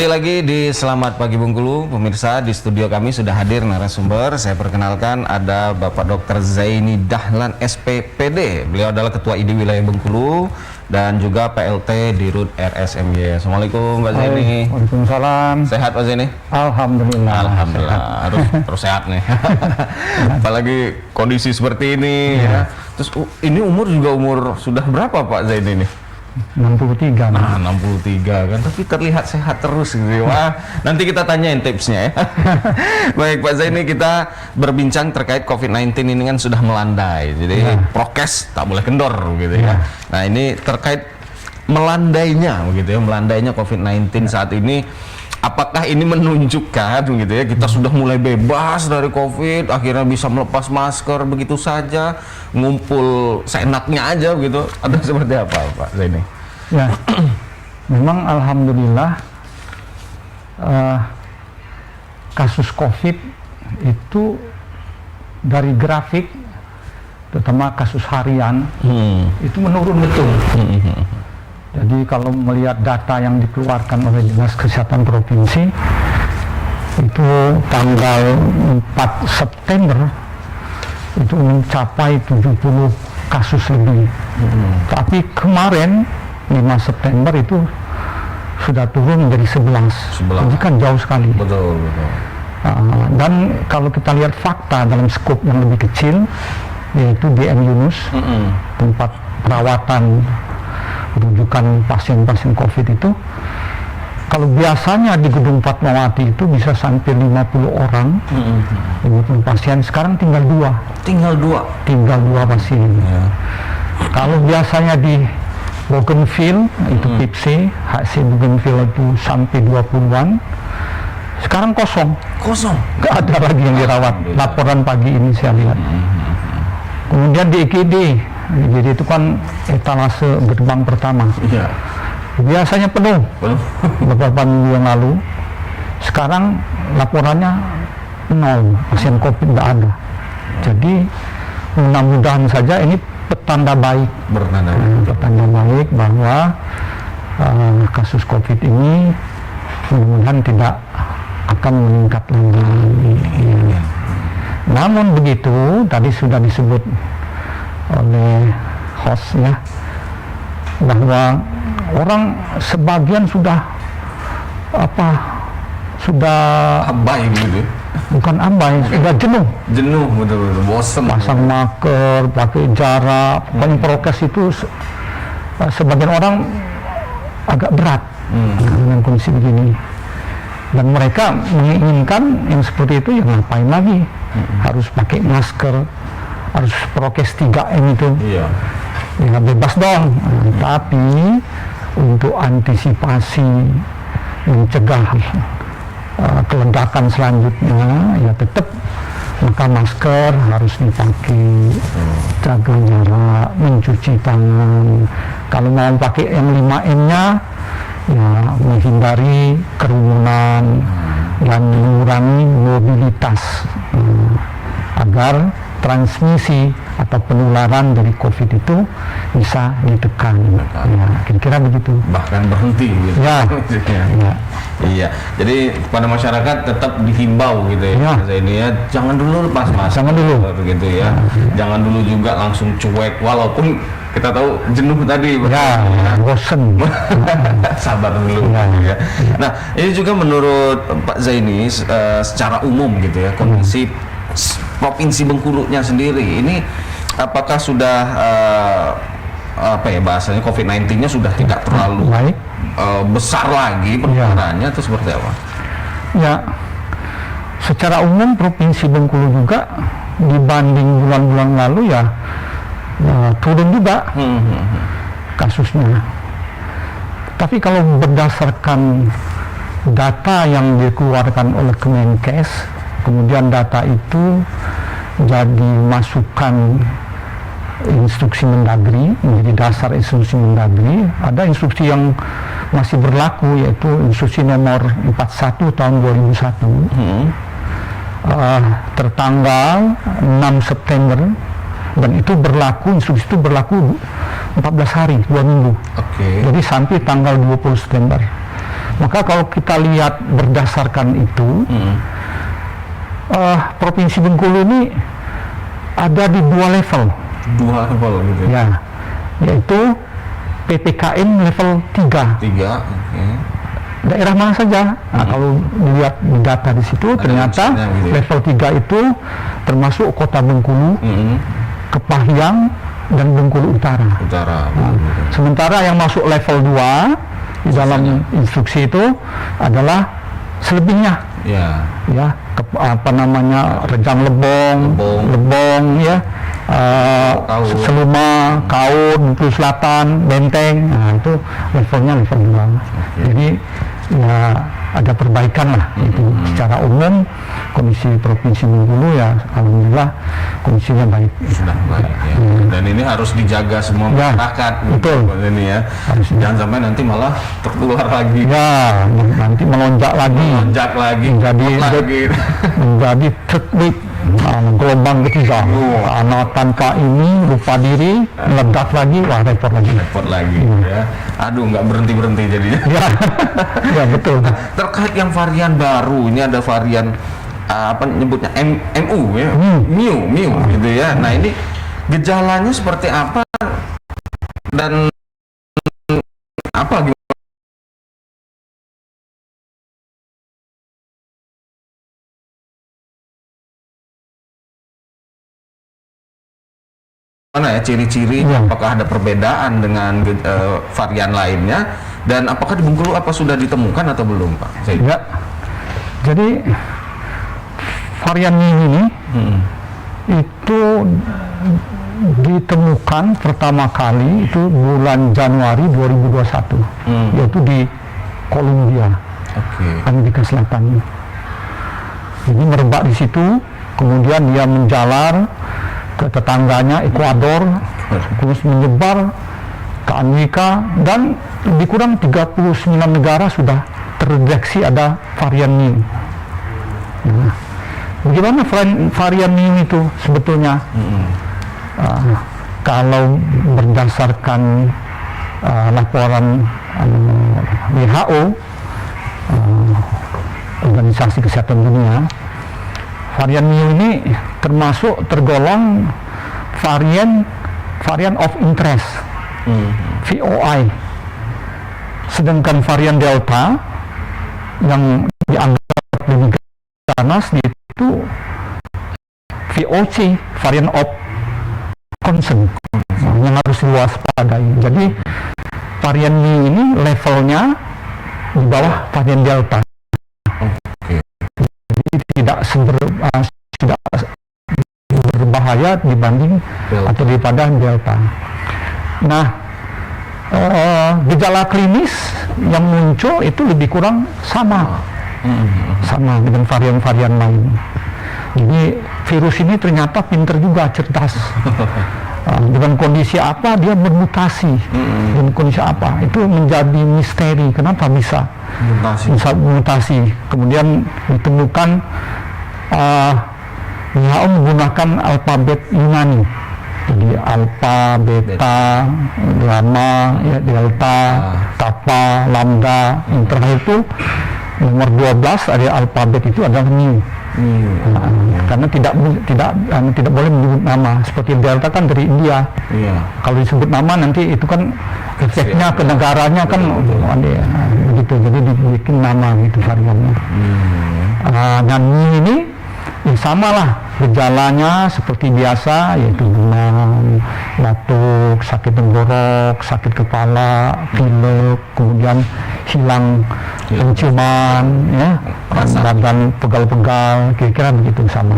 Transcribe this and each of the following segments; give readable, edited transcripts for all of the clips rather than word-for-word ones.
Lagi di Selamat Pagi Bengkulu, pemirsa. Di studio kami sudah hadir narasumber. Saya perkenalkan ada Bapak Dr. Zaini Dahlan SPPD. Beliau adalah Ketua ID Wilayah Bengkulu dan juga PLT Dirut RSMY. Assalamualaikum Pak Zaini. Waalaikumsalam. Sehat Pak Zaini? Alhamdulillah. Alhamdulillah. Harus terus sehat nih. Apalagi kondisi seperti ini ya. Terus ini umur juga sudah berapa Pak Zaini ini? 63. Nah, 63 kan, tapi terlihat sehat terus gitu. Wah, nanti kita tanyain tipsnya ya. Baik Pak Zaini, kita berbincang terkait COVID-19 ini kan sudah melandai. Jadi prokes tak boleh kendor gitu ya. Nah, ini terkait melandainya begitu ya, melandainya COVID-19 saat ini. Apakah ini menunjukkan gitu ya, kita sudah mulai bebas dari COVID, akhirnya bisa melepas masker begitu saja, ngumpul seenaknya aja begitu, atau seperti apa Pak Zaini? Ya, memang alhamdulillah kasus COVID itu dari grafik, terutama kasus harian, itu menurun betul. Jadi kalau melihat data yang dikeluarkan oleh Dinas Kesehatan Provinsi, itu tanggal 4 September itu mencapai 70 kasus lebih. Tapi kemarin 5 September itu sudah turun menjadi 11. Jadi kan jauh sekali. Betul. Dan kalau kita lihat fakta dalam skop yang lebih kecil, yaitu DM Yunus, tempat perawatan rujukan pasien-pasien COVID itu, kalau biasanya di Gedung Fatmawati itu bisa sampai 50 orang, 50 pasien, sekarang tinggal 2. Tinggal 2 pasien. Kalau biasanya di Bougainville, itu PIPC, HC Bougainville itu sampai 20-an, sekarang kosong. Nggak ada lagi yang dirawat. Laporan pagi ini saya lihat. Kemudian di IGD, jadi itu kan etalase gerbang pertama. Biasanya penuh. Beberapa minggu yang lalu. Sekarang laporannya 0, pasien COVID nggak ada. Jadi mudah-mudahan saja ini petanda baik. Petanda baik bahwa kasus COVID ini mudah-mudahan tidak akan meningkat lagi. Namun begitu, tadi sudah disebut oleh hostnya bahwa orang sebagian sudah abai gitu. Bukan abai, sudah jenuh Betul, bosan. Pasang masker, pakai jarak, pokoknya prokes itu sebagian orang agak berat dengan kondisi begini. Dan mereka menginginkan yang seperti itu, ya ngapain lagi? Harus pakai masker, harus prokes 3M itu. Ya bebas dong. Tapi untuk antisipasi mencegah keledakan selanjutnya, ya tetap maka masker harus dipakai, jaga jarak, mencuci tangan. Kalau mau pakai yang 5M-nya, ya menghindari kerumunan dan mengurangi mobilitas agar transmisi atau penularan dari COVID itu bisa ditekan. Ya, kira-kira begitu. Bahkan berhenti gitu. Iya. Jadi kepada masyarakat tetap dihimbau gitu ya. Ini ya, jangan dulu lepas masker. Jangan dulu begitu ya. Jangan dulu juga langsung cuek, walaupun kita tahu jenuh tadi. Bosen. Sabar dulu. Nah, ini juga menurut Pak Zaini secara umum gitu ya, kondisi Provinsi Bengkulunya sendiri ini apakah sudah bahasanya COVID-19-nya sudah tidak terlalu besar lagi penularannya atau seperti apa? Ya, secara umum Provinsi Bengkulu juga dibanding bulan-bulan lalu ya turun juga kasusnya. Tapi kalau berdasarkan data yang dikeluarkan oleh Kemenkes, kemudian data itu jadi masukan instruksi Mendagri, menjadi dasar instruksi Mendagri. Ada instruksi yang masih berlaku, yaitu instruksi nomor 41 tahun 2001 tertanggal 6 September, dan itu berlaku, instruksi itu berlaku 14 hari, 2 minggu. Jadi sampai tanggal 20 September. Maka kalau kita lihat berdasarkan itu, Provinsi Bengkulu ini ada di 2 level. 2 level gitu. Ya, yaitu PPKM level 3. 3, oke. Daerah mana saja? Nah, kalau dilihat di data di situ, ternyata gitu ya? level 3 itu termasuk Kota Bengkulu, Kepahyang, dan Bengkulu Utara. Sementara yang masuk level 2 di dalam instruksi itu adalah selebihnya. Ya. Ya, Rejang Lebong, ya, Seluma, Kaur, Bengkulu Selatan, Benteng. Nah, itu levelnya level 2. Jadi ya ada perbaikan lah itu secara umum. Komisi Provinsi Bengkulu ya alhamdulillah komisinya baik. Sudah baik ya. Dan ini harus dijaga semua masyarakat. Betul. Ini ya. Jangan sampai nanti malah tertular lagi. Ya, nanti melonjak lagi. Menjadi terbit gelombang ketiga. Karena tanpa ini lupa diri, meledak lagi, wah repot lagi. Ya. Aduh, nggak berhenti jadinya. Ya betul. Terkait yang varian baru, ini ada varian apa nyebutnya MU ya, Miu gitu ya. Nah ini gejalanya seperti apa dan apa gimana ya ciri-ciri? Apakah ada perbedaan dengan varian lainnya dan apakah di Bengkulu apa sudah ditemukan atau belum, Pak? Ya, jadi varian ini itu ditemukan pertama kali itu bulan Januari 2021, yaitu di Columbia, Amerika Selatan. Jadi merebak di situ, kemudian dia menjalar ke tetangganya Ekuador, terus menyebar ke Amerika, dan lebih kurang 39 negara sudah terdeteksi ada varian ini. Nah, bagaimana varian ini itu sebetulnya? Kalau berdasarkan laporan WHO, Organisasi Kesehatan Dunia, varian Mu ini tergolong varian of interest, VOI. Sedangkan varian Delta yang dianggap lebih ganas itu VOC, varian of concern, yang harus diwaspadai. Jadi varian Mu ini levelnya di bawah varian Delta. Jadi tidak berbahaya dibanding atau daripada Delta. Nah, gejala klinis yang muncul itu lebih kurang sama dengan varian-varian lain. Jadi virus ini ternyata pinter juga, cerdas. Dengan kondisi apa dia bermutasi, dengan kondisi apa itu menjadi misteri. Kenapa bisa mutasi? Kemudian ditemukan WHO menggunakan alfabet Yunani. Jadi alfa, beta, gamma, ya, delta, kappa, lambda. Yang terakhir itu nomor 12 ada alfabet itu adalah Mu. Karena tidak boleh menyebut nama. Seperti Delta kan dari India. Kalau disebut nama nanti itu kan efeknya ke negaranya kan begitu. Jadi dibikin nama gitu variannya. Dan ini ya sama lah gejalanya seperti biasa, yaitu demam, batuk, sakit tenggorok, sakit kepala, pilek, kemudian hilang penciuman, ya, badan pegal-pegal, kira-kira begitu sama.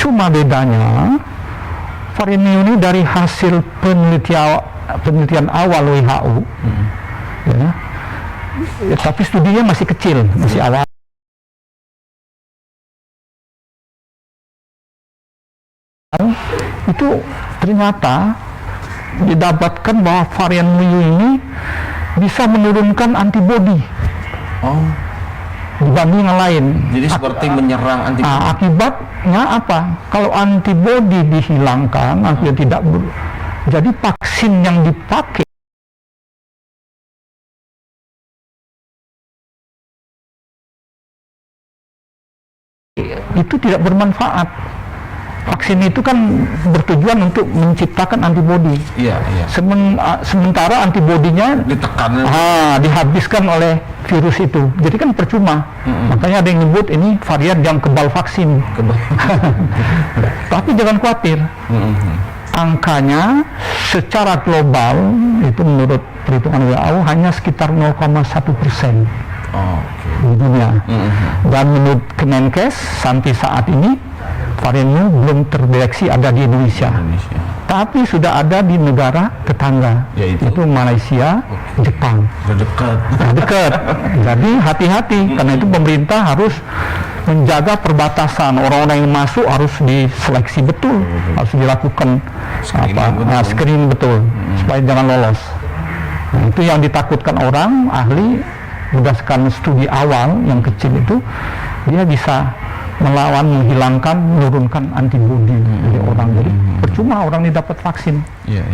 Cuma bedanya varian Mu ini dari hasil penelitian awal WHO, ya, tapi studinya masih kecil, masih awal. Itu ternyata didapatkan bahwa varian Mu ini bisa menurunkan antibodi dibanding yang lain. Jadi seperti menyerang antibodi. Akibatnya apa? Kalau antibodi dihilangkan, jadi vaksin yang dipakai itu tidak bermanfaat. Vaksin itu kan bertujuan untuk menciptakan antibodi. Iya, iya. Sementara antibodinya Ditekan. dihabiskan oleh virus itu. Jadi kan percuma. Makanya ada yang nyebut ini varian yang kebal vaksin. Tapi jangan khawatir. Angkanya secara global itu menurut perhitungan WHO hanya sekitar 0,1% di dunia. Dan menurut Kemenkes sampai saat ini variannya belum terdeteksi ada di Indonesia. Tapi sudah ada di negara tetangga, yaitu Malaysia, Jepang. Dekat. Jadi hati-hati, karena itu pemerintah harus menjaga perbatasan. Orang-orang yang masuk harus diseleksi betul, harus dilakukan screening betul, supaya jangan lolos. Nah, itu yang ditakutkan orang ahli berdasarkan studi awal yang kecil itu, dia bisa melawan, menghilangkan, menurunkan antibodi dari orang. Jadi percuma orang ini dapat vaksin,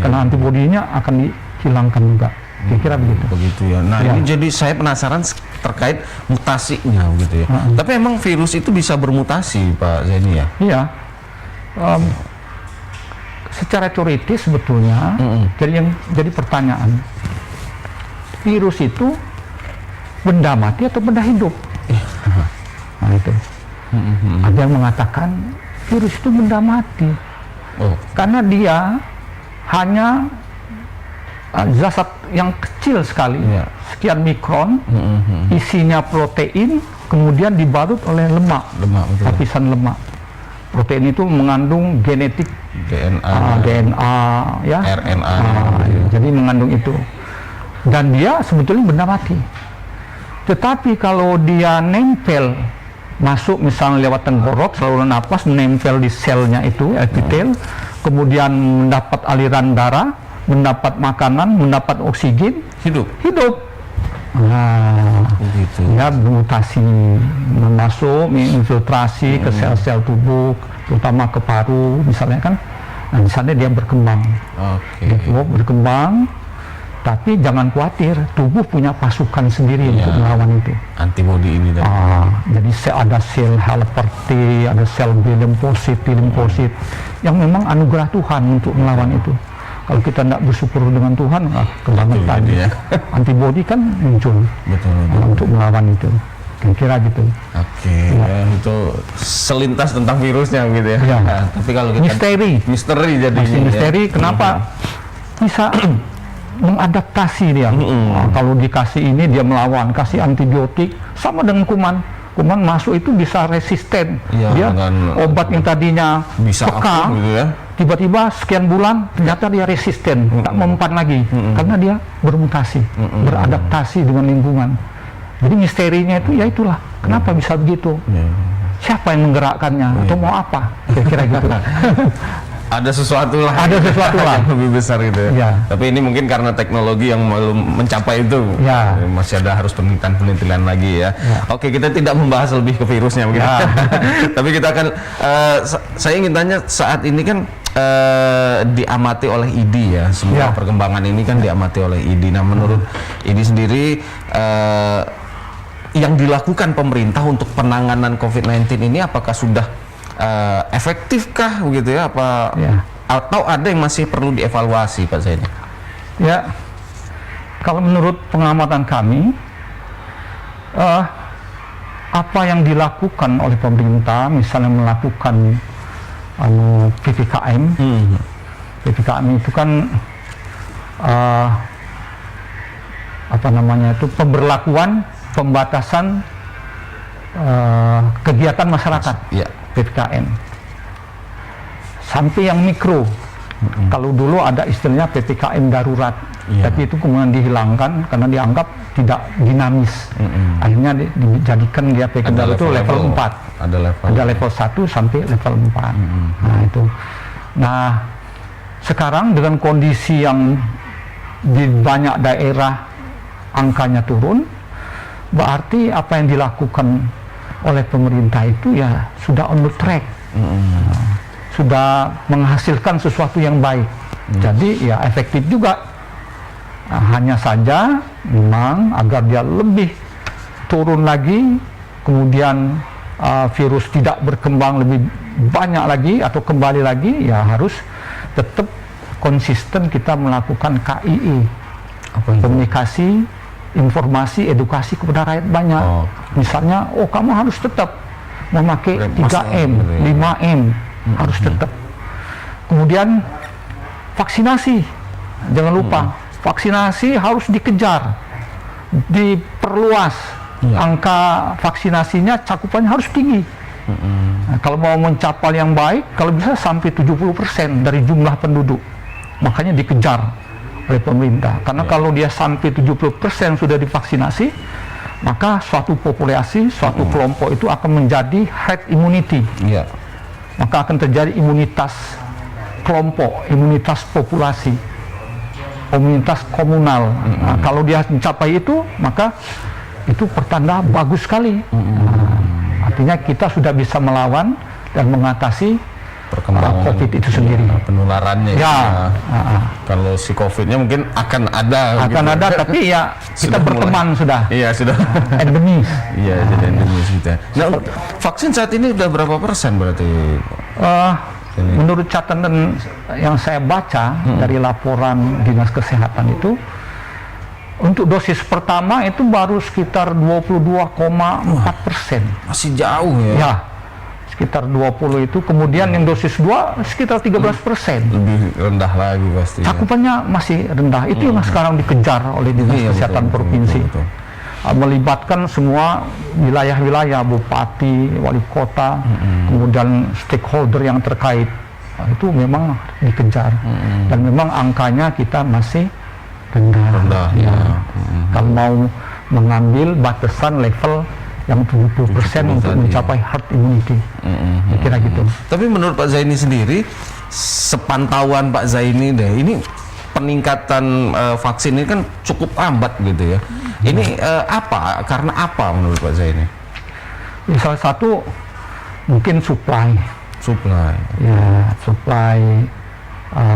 karena antibodinya akan dihilangkan juga. Kira-kira begitu ya. Nah, ini jadi saya penasaran terkait mutasinya begitu ya. Tapi emang virus itu bisa bermutasi, Pak Zaini ya? Iya. Secara teoritis sebetulnya, jadi pertanyaan, virus itu benda mati atau benda hidup? Nah itu. Ada yang mengatakan virus itu benda mati, karena dia hanya zat yang kecil sekali, sekian mikron, isinya protein, kemudian dibalut oleh lemak, lapisan lemak. Protein itu mengandung genetik, DNA, ya, RNA, jadi mengandung itu, dan dia sebetulnya benda mati. Tetapi kalau dia nempel masuk misalnya lewat tenggorok, saluran napas, menempel di selnya itu, epitel, kemudian mendapat aliran darah, mendapat makanan, mendapat oksigen, hidup. Nah, begitu. Ya, bermutasi, masuk, menginfiltrasi ke sel-sel tubuh, terutama ke paru, misalnya kan. Nah, di sana dia berkembang. Berkembang. Tapi jangan khawatir, tubuh punya pasukan sendiri untuk melawan itu. Antibodi ini tadi. Jadi ada sel helper T, ada sel B limfosit, T limfosit, yang memang anugerah Tuhan untuk melawan itu. Kalau kita tidak bersyukur dengan Tuhan, kebangetan. Ya. Antibodi kan muncul untuk melawan itu. Kira-kira gitu. Itu selintas tentang virusnya gitu ya. Nah, tapi kalau kita misteri jadi. Misteri, kenapa bisa mengadaptasi dia. Kalau dikasih ini dia melawan, kasih antibiotik, sama dengan kuman masuk itu bisa resisten. Dia obat yang tadinya bisa peka, gitu ya, tiba-tiba sekian bulan ternyata dia resisten, tak mempan lagi, karena dia bermutasi, beradaptasi dengan lingkungan. Jadi misterinya itu ya itulah, kenapa bisa begitu, siapa yang menggerakkannya, atau mau apa, kira-kira gitu. Ada sesuatu lah yang lebih besar gitu ya. Tapi ini mungkin karena teknologi yang belum mencapai itu, masih ada harus penelitian lagi ya. Oke, kita tidak membahas lebih ke virusnya begitu. Tapi kita akan saya ingin tanya, saat ini kan diamati oleh IDI ya, semua perkembangan ini kan diamati oleh IDI. Nah, menurut IDI sendiri yang dilakukan pemerintah untuk penanganan COVID-19 ini apakah sudah efektifkah begitu ya, atau ada yang masih perlu dievaluasi, Pak Zaini? Ya, kalau menurut pengamatan kami, apa yang dilakukan oleh pemerintah, misalnya melakukan PPKM, PPKM itu kan pemberlakuan pembatasan kegiatan masyarakat. PPKM sampai yang mikro. Kalau dulu ada istilahnya PPKM darurat, tapi itu kemudian dihilangkan karena dianggap tidak dinamis. Akhirnya dijadikan dia PPKM darurat itu level 4. Ada level 1 sampai level 4. Nah itu. Nah sekarang dengan kondisi yang di banyak daerah angkanya turun, berarti apa yang dilakukan oleh pemerintah itu ya sudah on the track, sudah menghasilkan sesuatu yang baik. Jadi ya efektif juga. Hanya saja memang agar dia lebih turun lagi, kemudian virus tidak berkembang lebih banyak lagi atau kembali lagi, ya harus tetap konsisten kita melakukan KIE, komunikasi, informasi, edukasi kepada rakyat banyak. Misalnya, kamu harus tetap memakai 3M, 5M, harus tetap. Kemudian vaksinasi, jangan lupa, vaksinasi harus dikejar, diperluas, angka vaksinasinya, cakupannya harus tinggi. Nah, kalau mau mencapai yang baik, kalau bisa sampai 70% dari jumlah penduduk, makanya dikejar oleh pemerintah. Karena kalau dia sampai 70% sudah divaksinasi, maka suatu populasi, suatu kelompok itu akan menjadi herd immunity. Maka akan terjadi imunitas kelompok, imunitas populasi, imunitas komunal. Nah, kalau dia mencapai itu, maka itu pertanda bagus sekali. Artinya kita sudah bisa melawan dan mengatasi perkembangan COVID itu sendiri, penularannya. Kalau si COVID-nya mungkin akan ada, tapi ya kita berteman sudah. Iya, sudah endemis. Iya, jadi endemis kita. Nah, vaksin saat ini udah berapa persen berarti? Menurut catatan yang saya baca dari laporan Dinas Kesehatan itu, untuk dosis pertama itu baru sekitar 22,4%. Masih jauh ya? Ya, sekitar 20 itu. Kemudian yang dosis 2 sekitar 13%. Lebih rendah lagi pasti. Cakupannya masih rendah. Itu yang sekarang dikejar oleh Dinas Kesehatan Provinsi. Betul. Melibatkan semua wilayah-wilayah, bupati, wali kota, kemudian stakeholder yang terkait. Itu memang dikejar. Dan memang angkanya kita masih rendah. Kalau mau mengambil batasan level yang 70% untuk mencapai herd immunity, kira gitu. Tapi menurut Pak Zaini sendiri, sepantauan Pak Zaini deh, ini peningkatan vaksin ini kan cukup lambat gitu ya. Ini apa? Karena apa menurut Pak Zaini? Salah satu mungkin supply. Ya, supply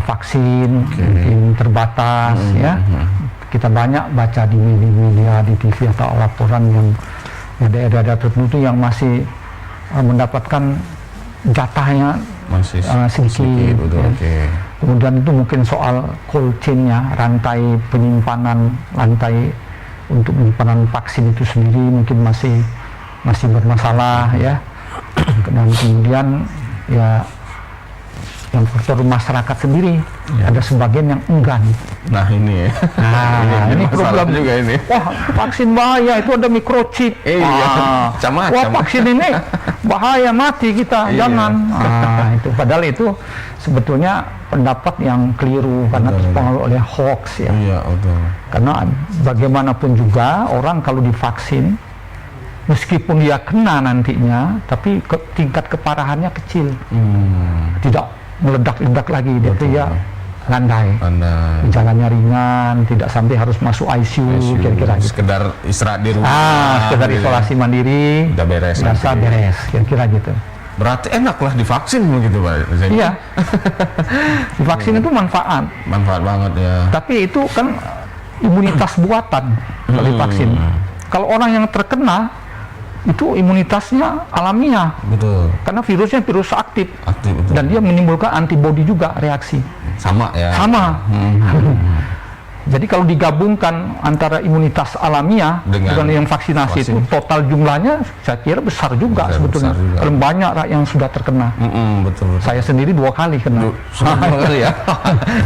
vaksin mungkin terbatas, ya. Kita banyak baca di media, di TV atau laporan yang daerah-daerah tertentu yang masih mendapatkan jatahnya masih sedikit. Kemudian itu mungkin soal cold chain-nya, rantai penyimpanan, rantai untuk penyimpanan vaksin itu sendiri mungkin masih bermasalah, ya. Dan kemudian ya yang faktor masyarakat sendiri, ada sebagian yang enggan. Nah ini ya. Ini problem juga ini. Wah, vaksin bahaya, itu ada microchip. Macam-macam. Wah, vaksin ini bahaya, mati kita, jangan. Itu padahal itu sebetulnya pendapat yang keliru karena terpengaruh oleh hoax, ya. Karena bagaimanapun juga orang kalau divaksin, meskipun dia kena nantinya, tapi tingkat keparahannya kecil, tidak meledak-ledak lagi, dia landai, jalannya ringan, tidak sampai harus masuk ICU, kira-kira gitu. Sekedar istirahat di rumah, sekedar isolasi mandiri, udah beres, kira-kira gitu. Berarti enak lah divaksin begitu Pak? Iya, divaksin itu manfaat banget ya. Tapi itu kan imunitas buatan dari vaksin. Kalau orang yang terkena itu imunitasnya alamiah, karena virusnya virus aktif, dan dia menimbulkan antibodi juga, reaksi sama. Jadi kalau digabungkan antara imunitas alamiah dengan yang vaksinasi itu, total jumlahnya saya kira besar juga sebetulnya. Kalau banyak rakyat yang sudah terkena. Saya sendiri 2 kali kena. Ya.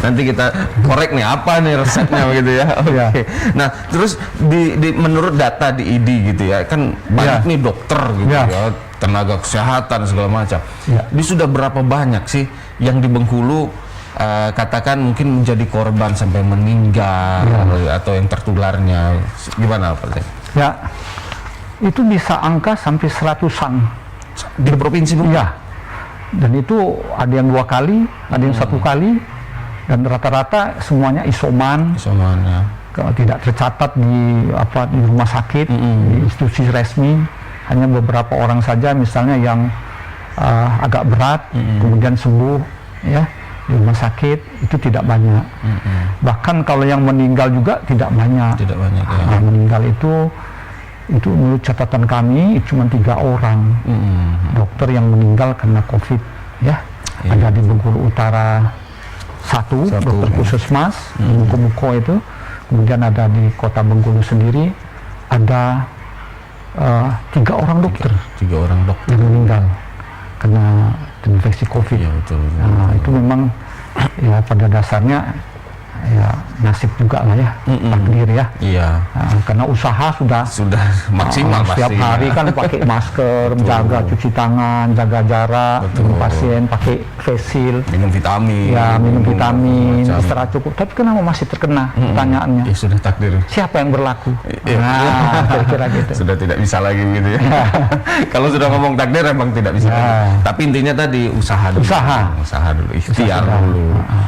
Nanti kita korek nih apa nih resepnya begitu ya. Nah, terus menurut data di ID gitu ya, kan banyak nih dokter gitu ya, tenaga kesehatan segala macam. Ini sudah berapa banyak sih yang di Bengkulu katakan mungkin menjadi korban sampai meninggal atau yang tertularnya, gimana Pak? Ya, itu bisa angka sampai 100-an di provinsi Bengkulu. Ya, dan itu ada yang 2 kali, ada yang 1 kali, dan rata-rata semuanya isoman ya. Tidak tercatat di rumah sakit, di institusi resmi. Hanya beberapa orang saja, misalnya yang agak berat, kemudian sembuh, ya. Di rumah sakit itu tidak banyak. Bahkan kalau yang meninggal juga tidak banyak. Meninggal itu itu menurut catatan kami cuma 3 orang dokter yang meninggal karena COVID ya. Ada di Bengkulu Utara satu dokter puskesmas di Muko itu, kemudian ada di kota Bengkulu sendiri ada 3 orang dokter, 3 orang dokter yang meninggal karena terinfeksi COVID. Ya, betul. Nah, itu memang ya pada dasarnya ya nasib juga lah ya, takdir ya. Iya. Nah, karena usaha sudah maksimal setiap pasti, hari ya. kan pakai masker, jaga cuci tangan, jaga jarak dengan pasien, pakai face shield, minum vitamin. ya minum vitamin, macam. istirahat cukup. Tapi kenapa masih terkena? Pertanyaannya, Ya sudah takdir. siapa yang berlaku? Iya. Nah, kira-kira gitu. Sudah tidak bisa lagi gitu ya. Kalau sudah ngomong takdir emang tidak bisa Ya. lagi. Tapi intinya tadi usaha dulu. Usaha dulu, ikhtiar Usaha. dulu.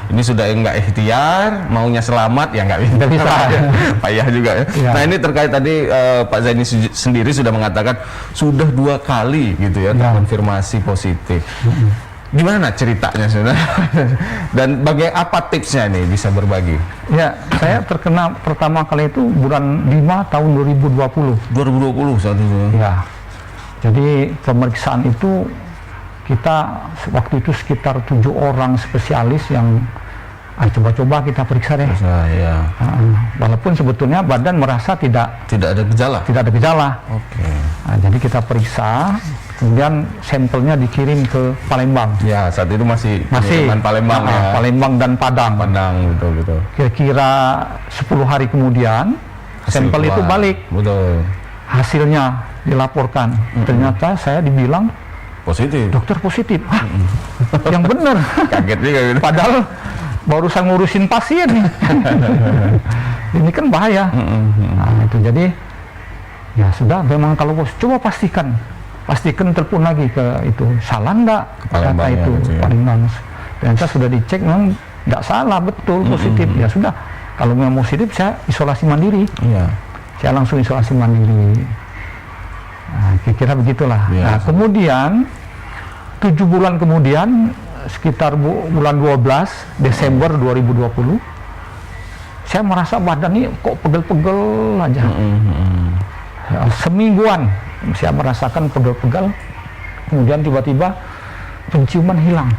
Ini sudah enggak ikhtiar, maunya selamat ya enggak bisa. Nggak bisa. Payah juga ya. Ya. Nah, ini terkait tadi Pak Zaini sendiri sudah mengatakan sudah 2 kali gitu ya terkonfirmasi positif. Gimana ceritanya sebenarnya? Dan apa tipsnya nih bisa berbagi? Ya, saya terkena pertama kali itu bulan 5 tahun 2020. 2020 saat itu. Ya, jadi pemeriksaan itu kita waktu itu sekitar 7 orang spesialis yang coba-coba kita periksa deh. Ya. Walaupun sebetulnya badan merasa tidak Tidak ada gejala. ada gejala. Oke. Nah, jadi kita periksa, kemudian sampelnya dikirim ke Palembang. Ya, saat itu masih pengiriman Palembang ya. Palembang dan Padang. Padang, betul. Kira-kira 10 hari kemudian sampel itu balik. Betul. Hasilnya dilaporkan. Ternyata saya dibilang Positif. dokter positif. Hah, yang benar. Kaget juga gitu. Padahal baru saya ngurusin pasien nih. Ini kan bahaya. Nah, itu jadi ya sudah, memang kalau coba pastikan telepon lagi ke itu, salah enggak data Palembang itu ya, gitu ya. Palembang. Ternyata sudah dicek memang enggak salah, betul positif. Ya sudah, kalau memang positif saya isolasi mandiri. Iya. Saya langsung isolasi mandiri. Nah, kira-kira begitulah. Ya, Nah, kemudian 7 bulan kemudian sekitar bulan 12 Desember 2020 saya merasa badan ini kok pegel-pegel aja. Ya, semingguan saya merasakan pegel-pegel, kemudian tiba-tiba penciuman hilang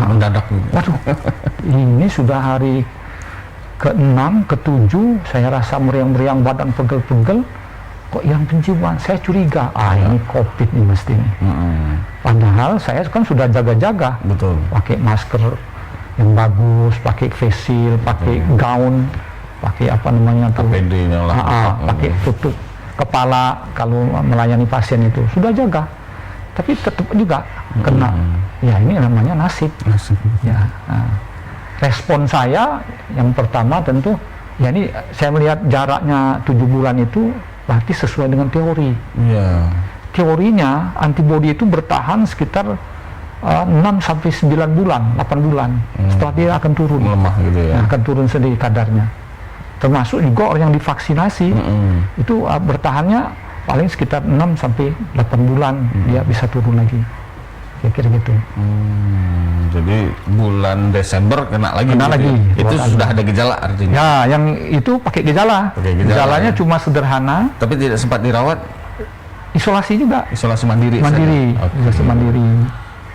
mendadak gitu. Waduh, ini sudah hari ke-6, ke-7 saya rasa meriang-meriang, badan pegel-pegel, kok yang penciuman. Saya curiga, ini COVID nih mesti nih. Padahal saya kan sudah jaga-jaga, Betul. pakai masker yang bagus, pakai face shield, pakai gaun, pakai apa namanya tuh, APD-nya lah. pakai tutup kepala kalau melayani pasien itu sudah jaga, tapi tetap juga kena. Ya ini namanya nasib. Ya, respon saya yang pertama tentu, ya ini saya melihat jaraknya 7 bulan itu berarti sesuai dengan teori. Iya. Teorinya antibodi itu bertahan sekitar 6 sampai 9 bulan, 8 bulan. Setelah dia akan turun. Melemah gitu ya. Nah, akan turun sedikit kadarnya. Termasuk juga orang yang divaksinasi itu bertahannya paling sekitar 6 sampai 8 bulan dia bisa turun lagi. Kira-kira gitu. Jadi bulan Desember kena lagi. Kena lagi. Ya? Itu sudah ada gejala artinya. Ya, yang itu pakai gejala. Gejalanya cuma sederhana. Tapi tidak sempat dirawat. Isolasi juga. Isolasi mandiri. Mandiri. Isolasi mandiri.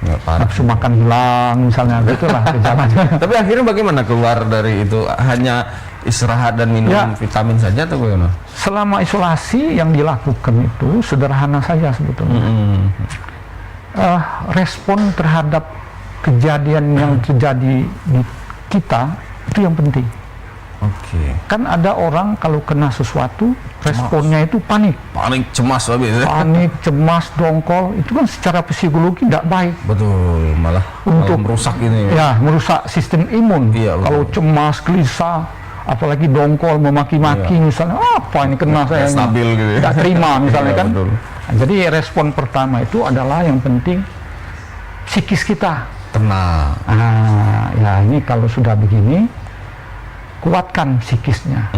Nggak parah. Nafsu makan hilang misalnya, gitulah gejalanya. Tapi akhirnya bagaimana keluar dari itu? Hanya istirahat dan minum vitamin saja atau bagaimana? Selama isolasi yang dilakukan itu sederhana saja sebetulnya. Respon terhadap kejadian yang terjadi di kita itu yang penting. Oke. Kan ada orang kalau kena sesuatu responnya itu panik, Cemas habis. panik, cemas, dongkol. Itu kan secara psikologi tidak baik. Betul, malah Untuk merusak ini. Ya, merusak sistem imun. Iya, betul. Kalau cemas, gelisah, apalagi dongkol, memaki-maki misalnya, apa ini kena saya ini? Stabil gitu ya. Tidak terima misalnya Iya, kan. betul. Nah, jadi respon pertama itu adalah yang penting psikis kita. Tenang. Ya ini kalau sudah begini, kuatkan psikisnya.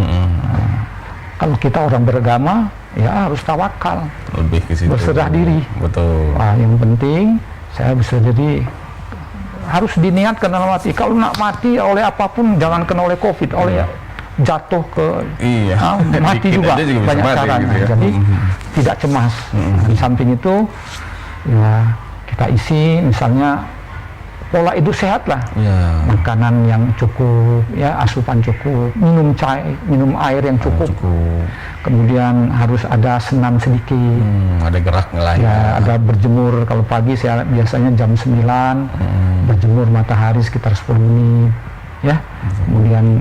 Kalau kita orang beragama, ya harus tawakal, Lebih ke situ. berserah diri. Betul. Yang penting saya bisa jadi harus diniatkan dalam hati. Kalau nak mati oleh apapun, jangan kena oleh COVID, oleh jatuh ke mati Dikit juga aja bisa banyak mati caranya. gitu ya. Jadi tidak cemas. Di samping itu ya kita isi misalnya pola hidup sehat lah, makanan yang cukup, ya asupan cukup, minum air yang cukup. Kemudian harus ada senam sedikit, ada gerak lah ya, ada berjemur. Kalau pagi saya biasanya jam 9 berjemur matahari sekitar 10 menit ya. Kemudian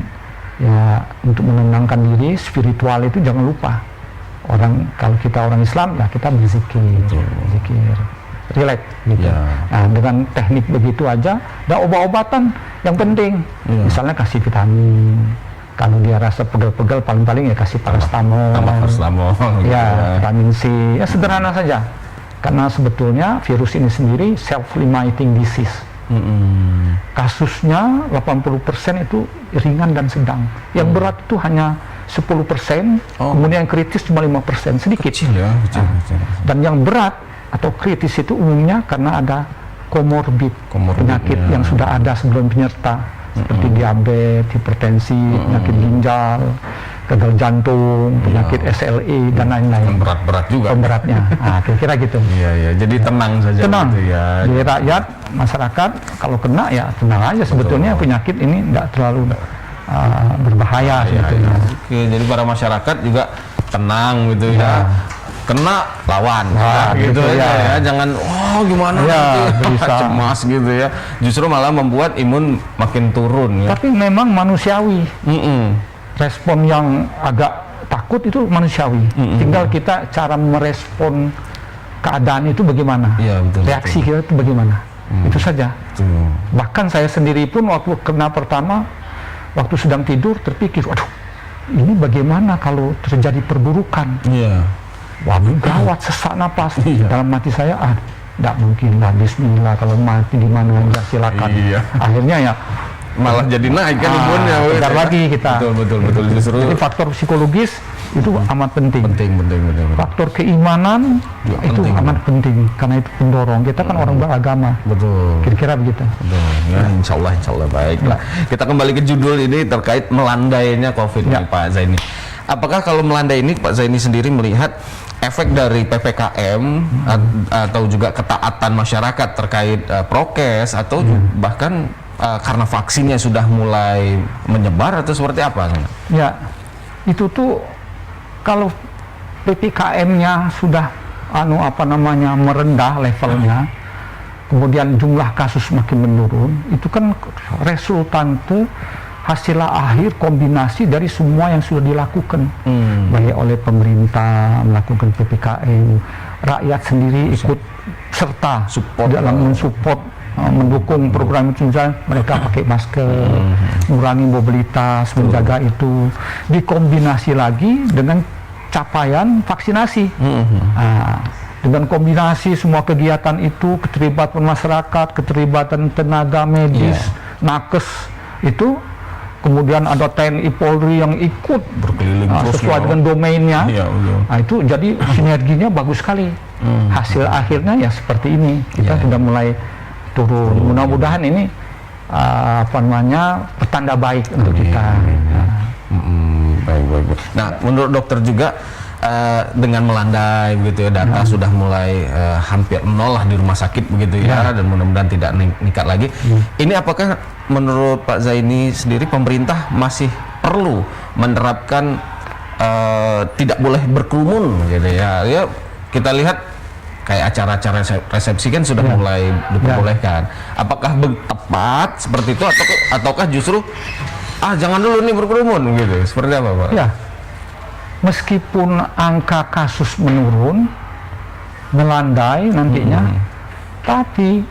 ya untuk menenangkan diri spiritual itu jangan lupa. Kalau kita orang Islam ya kita berzikir, relax gitu. Nah, dengan teknik begitu aja, dan obat-obatan yang penting, misalnya kasih vitamin. Kalau dia rasa pegel-pegel, paling-paling ya kasih paracetamol. Ya, vitamin C, ya sederhana saja. Karena sebetulnya virus ini sendiri self-limiting disease. Kasusnya 80% itu ringan dan sedang. Yang berat itu hanya 10%, kemudian yang kritis cuma 5%, sedikit. Kecil. Dan yang berat atau kritis itu umumnya karena ada komorbid, penyakit yang sudah ada sebelum penyerta, seperti diabetes, hipertensi, penyakit ginjal, gagal jantung, penyakit SLE dan lain-lain. Berat-berat juga. Pemberatnya. Nah, kira-kira gitu. Iya. Jadi tenang saja. Tenang. Gitu ya. Jadi rakyat, masyarakat kalau kena ya tenang aja. Sebetulnya penyakit ini tidak terlalu berbahaya sebetulnya. Oke, jadi para masyarakat juga tenang gitu ya. Kena lawan gitu ya. Jangan gimana nanti cemas gitu ya. Justru malah membuat imun makin turun ya. Tapi memang manusiawi. Respon yang agak takut itu manusiawi. Tinggal kita cara merespon keadaan itu bagaimana. Reaksi kita itu bagaimana. Itu saja. Bahkan saya sendiri pun waktu kena pertama, waktu sedang tidur terpikir, waduh, ini bagaimana kalau terjadi perburukan. Waduh, gawat, sesak napas. Dalam hati saya, tidak mungkin lah, bismillah, kalau mati di mana aja silakan. Akhirnya ya malah jadi naik kan imunnya. Bentar lagi kita. Betul. Justru jadi faktor psikologis itu amat penting. Penting. Faktor keimanan itu amat penting karena itu pendorong. Kita kan orang beragama. Betul. Kira-kira begitu. Betul. Ya, insya Allah baiklah. Kita kembali ke judul ini terkait melandainya COVID nih, Pak Zaini. Apakah kalau melandai ini Pak Zaini sendiri melihat efek dari PPKM atau juga ketaatan masyarakat terkait prokes atau bahkan karena vaksinnya sudah mulai menyebar atau seperti apa? Ya, itu tuh kalau PPKM-nya sudah merendah levelnya, kemudian jumlah kasus makin menurun, itu kan resultante hasil akhir kombinasi dari semua yang sudah dilakukan, baik oleh pemerintah melakukan PPKM, rakyat sendiri ikut serta dalam mensupport, mendukung program itu. Mereka pakai masker, mengurangi mobilitas, menjaga itu, dikombinasi lagi dengan capaian vaksinasi. Dengan kombinasi semua kegiatan itu, keterlibatan masyarakat, keterlibatan tenaga medis, nakes itu, kemudian ada TNI Polri yang ikut berkeliling sesuai dengan domainnya. Nah, itu jadi sinerginya bagus sekali. Hasil akhirnya ya seperti ini. Kita sudah mulai turun. Mudah-mudahan ini pertanda baik untuk kita. Baik. Nah, menurut dokter juga dengan melandai begitu ya, data sudah mulai hampir nol lah di rumah sakit begitu ya, dan mudah-mudahan tidak meningkat lagi. Ini apakah menurut Pak Zaini sendiri pemerintah masih perlu menerapkan tidak boleh berkerumun gitu ya? Ya kita lihat kayak acara-acara resepsi kan sudah mulai diperbolehkan. Apakah tepat seperti itu ataukah justru jangan dulu nih berkerumun gitu? Seperti apa, Pak? Ya. Meskipun angka kasus menurun, melandai nantinya, tapi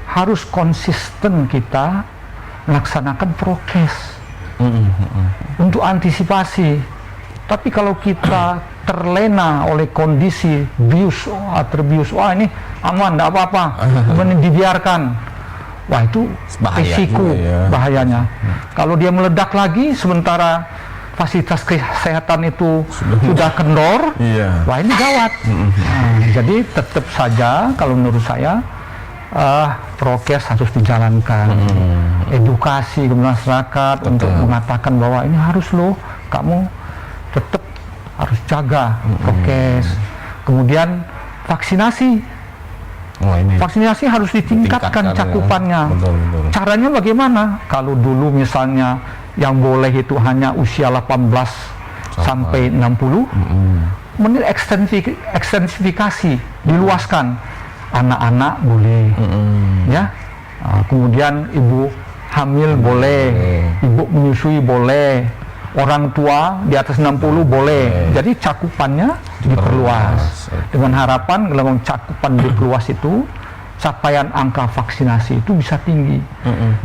harus konsisten kita melaksanakan prokes untuk antisipasi. Tapi kalau kita terlena oleh kondisi terbius, ini aman, tidak apa-apa, kemudian dibiarkan, wah itu risiko bahayanya. Kalau dia meledak lagi sementara fasilitas kesehatan itu sudah kendor, wah ini gawat. Jadi tetap saja kalau menurut saya prokes harus dijalankan, edukasi ke masyarakat untuk mengatakan bahwa ini harus loh, kamu tetap harus jaga prokes. Kemudian vaksinasi. Vaksinasi harus ditingkatkan cakupannya. Betul. Caranya bagaimana? Kalau dulu misalnya yang boleh itu hanya usia 18 sampai 60, ekstensifikasi, diluaskan. Anak-anak boleh, ya. Kemudian ibu hamil boleh, ibu menyusui boleh, orang tua di atas 60 boleh. Jadi cakupannya diperluas. Dengan harapan kalau cakupan diperluas itu, capaian angka vaksinasi itu bisa tinggi.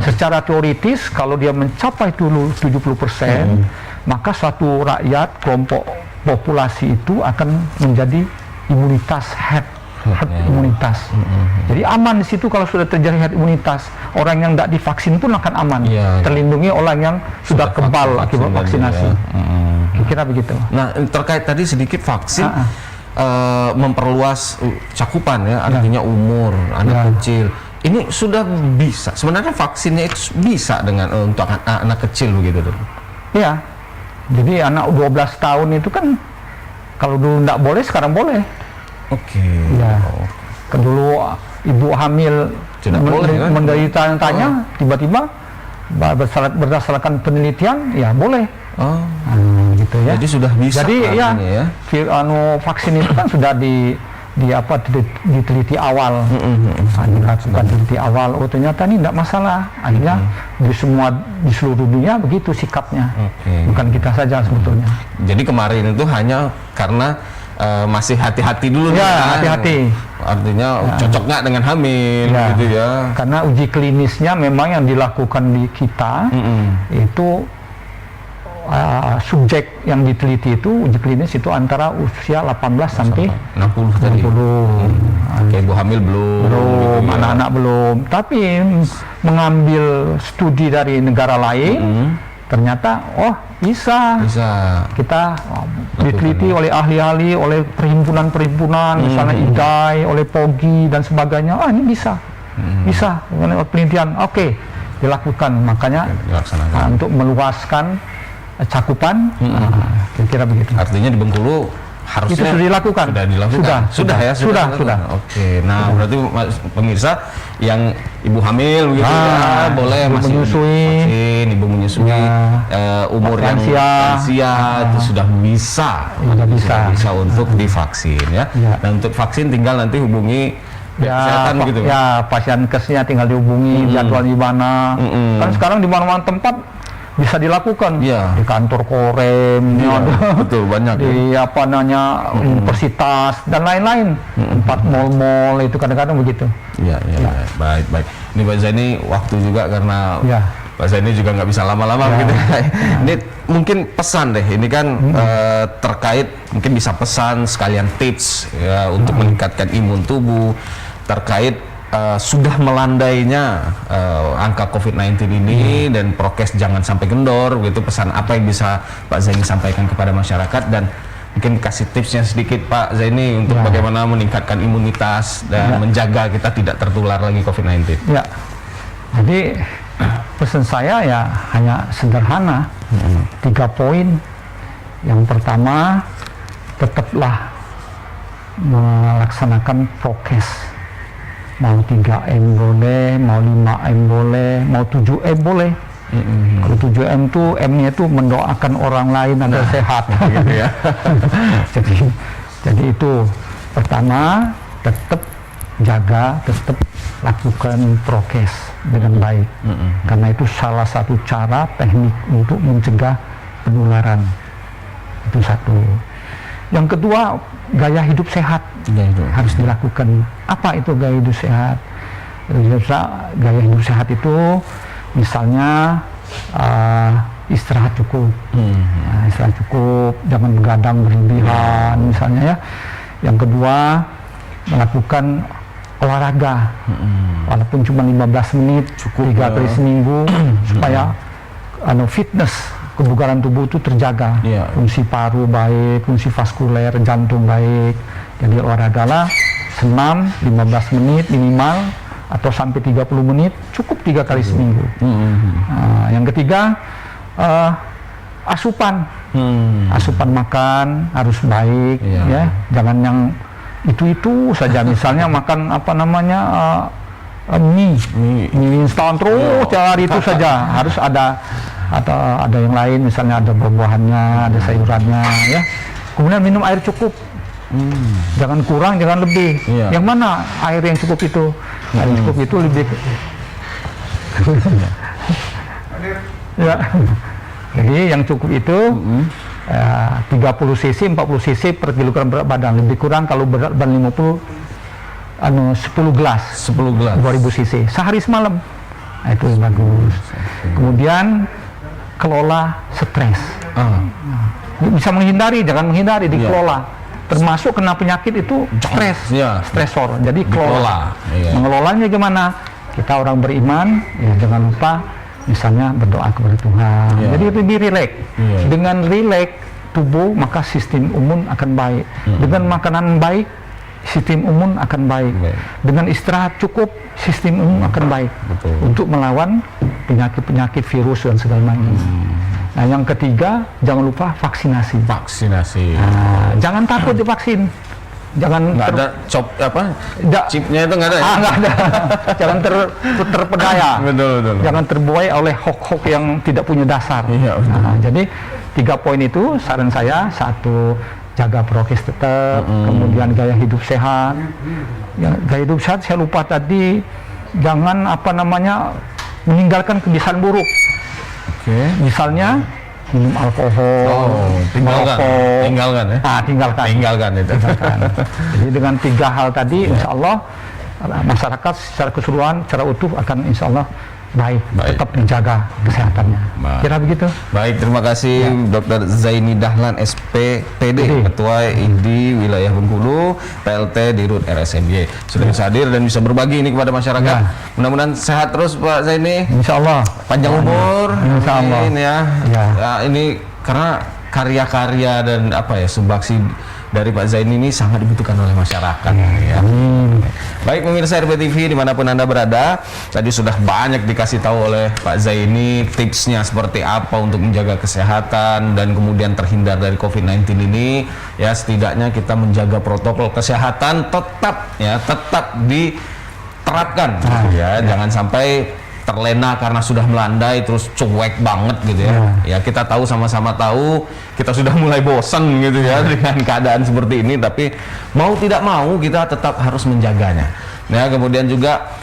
Secara teoritis kalau dia mencapai dulu 70%, maka suatu rakyat, kelompok populasi itu akan menjadi imunitas herd imunitas. Jadi aman di situ kalau sudah terjadi herd imunitas. Orang yang tidak divaksin pun akan aman, terlindungi orang yang sudah kebal akibat vaksinasi. Kira begitu. Nah, terkait tadi sedikit vaksin memperluas cakupan ya, artinya umur anak kecil. Ini sudah bisa. Sebenarnya vaksinnya itu bisa dengan untuk anak kecil begitu tuh. Iya. Jadi anak 12 tahun itu kan kalau dulu tidak boleh, sekarang boleh. Ya. Dulu ibu hamil menderita tiba-tiba berdasarkan penelitian ya boleh. Gitu ya. Jadi sudah bisa. Jadi vaksin itu kan sudah diteliti awal, dilakukan teliti awal. Oh ternyata ini tidak masalah. Akhirnya di seluruh dunia begitu sikapnya. Bukan kita saja sebetulnya. Jadi kemarin itu hanya karena masih hati-hati dulu, hati-hati. Artinya cocok nggak dengan hamil, gitu ya? Karena uji klinisnya memang yang dilakukan di kita itu subjek yang diteliti itu uji klinis itu antara usia 18 sampai 60 tadi. Kayak ibu hamil belum, anak-anak belum. Tapi mengambil studi dari negara lain, ternyata bisa. Kita diteliti oleh ahli-ahli, oleh perhimpunan-perhimpunan, misalnya IDAI, oleh POGI dan sebagainya. Ini bisa. Bisa penelitian. Dilakukan. Makanya untuk meluaskan cakupan, kira-kira begitu. Artinya di Bengkulu harusnya itu sudah dilakukan. Sudah. Nah, berarti pemirsa yang ibu hamil gitu boleh masih vaksin, ibu menyusui, umur yang lansia itu sudah bisa untuk divaksin ya. Dan untuk vaksin tinggal nanti hubungi kesehatan gitu. Pasienkesnya tinggal dihubungi, jadwal di mana. Kan sekarang di mana-mana tempat bisa dilakukan, di kantor Korem, betul, banyak di universitas dan lain-lain, tempat mal-mal itu kadang-kadang begitu. Baik. Ini Pak Zaini waktu juga karena Pak Zaini juga nggak bisa lama-lama begitu. Ini mungkin pesan deh, ini kan terkait, mungkin bisa pesan sekalian tips ya untuk meningkatkan imun tubuh terkait sudah melandainya angka COVID-19 ini dan prokes jangan sampai kendor gitu. Pesan apa yang bisa Pak Zaini sampaikan kepada masyarakat, dan mungkin kasih tipsnya sedikit Pak Zaini untuk bagaimana meningkatkan imunitas dan menjaga kita tidak tertular lagi COVID-19. Jadi pesan saya hanya sederhana, 3 poin. Yang pertama, tetaplah melaksanakan prokes. Mau 3M boleh, mau 5M boleh, mau 7M boleh. Kalau 7M itu, M-nya itu mendoakan orang lain agar sehat. Gitu ya. Jadi itu pertama, tetap jaga, tetap lakukan prokes dengan baik. Karena itu salah satu cara teknik untuk mencegah penularan. Itu satu. Yang kedua, gaya hidup sehat harus dilakukan. Apa itu gaya hidup sehat? Gaya hidup sehat itu misalnya istirahat cukup, jangan begadang berlebihan misalnya ya. Yang kedua, melakukan olahraga, walaupun cuma 15 menit, 3 kali seminggu, supaya fitness, kebugaran tubuh itu terjaga, fungsi paru baik, fungsi vaskuler, jantung baik. Jadi olahragalah senam 15 menit minimal, atau sampai 30 menit, cukup 3 kali seminggu. Yang ketiga, asupan. Asupan makan harus baik, ya. Jangan yang itu saja. Misalnya makan apa namanya mie instan terus tiap hari itu saja. Harus ada yang lain, misalnya ada buah-buahannya, ada sayurannya, ya. Kemudian minum air cukup. Jangan kurang, jangan lebih. Yang mana air yang cukup itu? Air yang cukup itu lebih ya. Jadi yang cukup itu 30 cc, 40 cc per kilogram berat badan. Lebih kurang kalau berat badan 10 gelas 2000 cc sehari semalam. Nah, itu bagus. Kemudian kelola stres. Bisa menghindari, jangan menghindari, dikelola. Termasuk kena penyakit itu stres, stresor. Jadi kelola. Mengelolanya gimana? Kita orang beriman, ya jangan lupa misalnya berdoa kepada Tuhan. Jadi lebih rileks. Dengan rileks tubuh, maka sistem imun akan baik. Dengan makanan baik, sistem imun akan baik. Dengan istirahat cukup, sistem imun akan baik. Untuk melawan penyakit-penyakit virus dan segala macam. Nah, yang ketiga, jangan lupa vaksinasi. Nah, jangan takut divaksin. Jangan ada chipnya itu nggak ada ya? Nggak ada. Jangan terpedaya. Betul. Jangan terbuai oleh hoax yang tidak punya dasar. Nah, jadi 3 poin itu saran saya. 1, jaga prokes tetap. Kemudian gaya hidup sehat. Ya, gaya hidup sehat saya lupa tadi. Jangan meninggalkan kebiasaan buruk. Misalnya minum alkohol, tinggalkan ya. Tinggalkan itu. Jadi dengan 3 hal tadi, insya Allah masyarakat secara keseluruhan, secara utuh akan insya Allah baik. Tetap menjaga kesehatannya. Kira begitu. Baik, terima kasih Dr. Zaini Dahlan, SPPD, Ketua ID Wilayah Bengkulu, PLT di RUT RSMY. Sudah bisa hadir dan bisa berbagi ini kepada masyarakat. Mudah-mudahan sehat terus Pak Zaini. Insya Allah. Panjang umur. Insya Allah. Ya, ini karena karya-karya dan sumbangsi dari Pak Zaini ini sangat dibutuhkan oleh masyarakat. Baik pemirsa RBTV dimanapun Anda berada, tadi sudah banyak dikasih tahu oleh Pak Zaini tipsnya seperti apa untuk menjaga kesehatan dan kemudian terhindar dari COVID-19 ini. Ya, setidaknya kita menjaga protokol kesehatan tetap diterapkan. Jangan sampai terlena karena sudah melandai terus cuek banget gitu ya. Ya kita tahu, sama-sama tahu, kita sudah mulai bosan gitu ya dengan keadaan seperti ini, tapi mau tidak mau kita tetap harus menjaganya. Nah, kemudian juga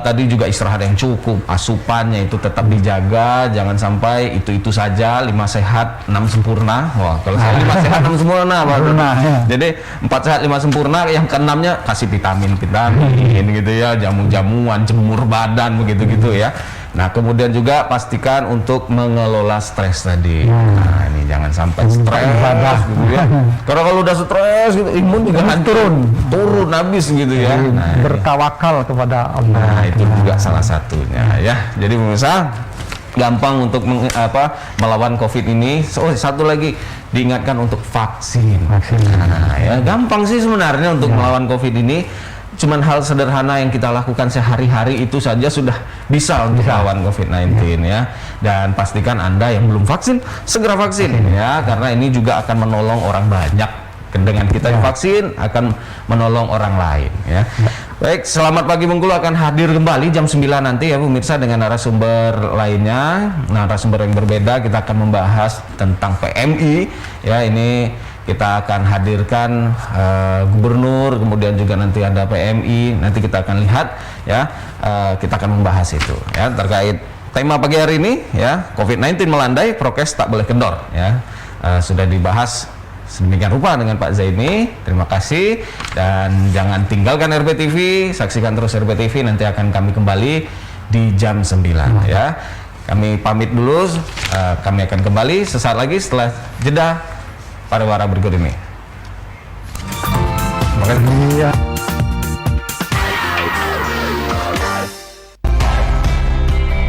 tadi juga istirahat yang cukup, asupannya itu tetap dijaga, jangan sampai itu saja. 5 sehat 6 sempurna. Wah, kalau saya 5 sehat 6 sempurna, Pak. Jadi 4 sehat 5 sempurna, yang ke-6-nya kasih vitamin gitu ya, jamu-jamuan, jemur badan begitu ya. Nah, kemudian juga pastikan untuk mengelola stres tadi. Nah, ini jangan sampai stres gitu ya. Karena kalau udah stres gitu, imun juga turun habis gitu ya. Nah, bertawakal kepada Allah. Nah, itu juga salah satunya ya. Jadi pemirsa, gampang untuk melawan COVID ini. Satu lagi, diingatkan untuk vaksin. Nah, ya gampang sih sebenarnya untuk melawan COVID ini. Cuman hal sederhana yang kita lakukan sehari-hari itu saja sudah bisa untuk melawan COVID-19 ya. Dan pastikan Anda yang belum vaksin segera vaksin ya, karena ini juga akan menolong orang banyak. Dengan kita divaksin akan menolong orang lain ya. Baik, Selamat Pagi Bengkulu akan hadir kembali jam 9 nanti ya pemirsa dengan narasumber lainnya. Narasumber yang berbeda, kita akan membahas tentang PMI ya. Ini kita akan hadirkan gubernur, kemudian juga nanti ada PMI, nanti kita akan lihat ya, kita akan membahas itu ya terkait tema pagi hari ini ya, COVID-19 melandai, prokes tak boleh kendor ya. Sudah dibahas sedemikian rupa dengan Pak Zaini. Terima kasih dan jangan tinggalkan RBTV, saksikan terus RBTV, nanti akan kami kembali di jam 9 ya. Kami pamit dulu, kami akan kembali sesaat lagi setelah jeda pariwara berikut ini. Terima kasih.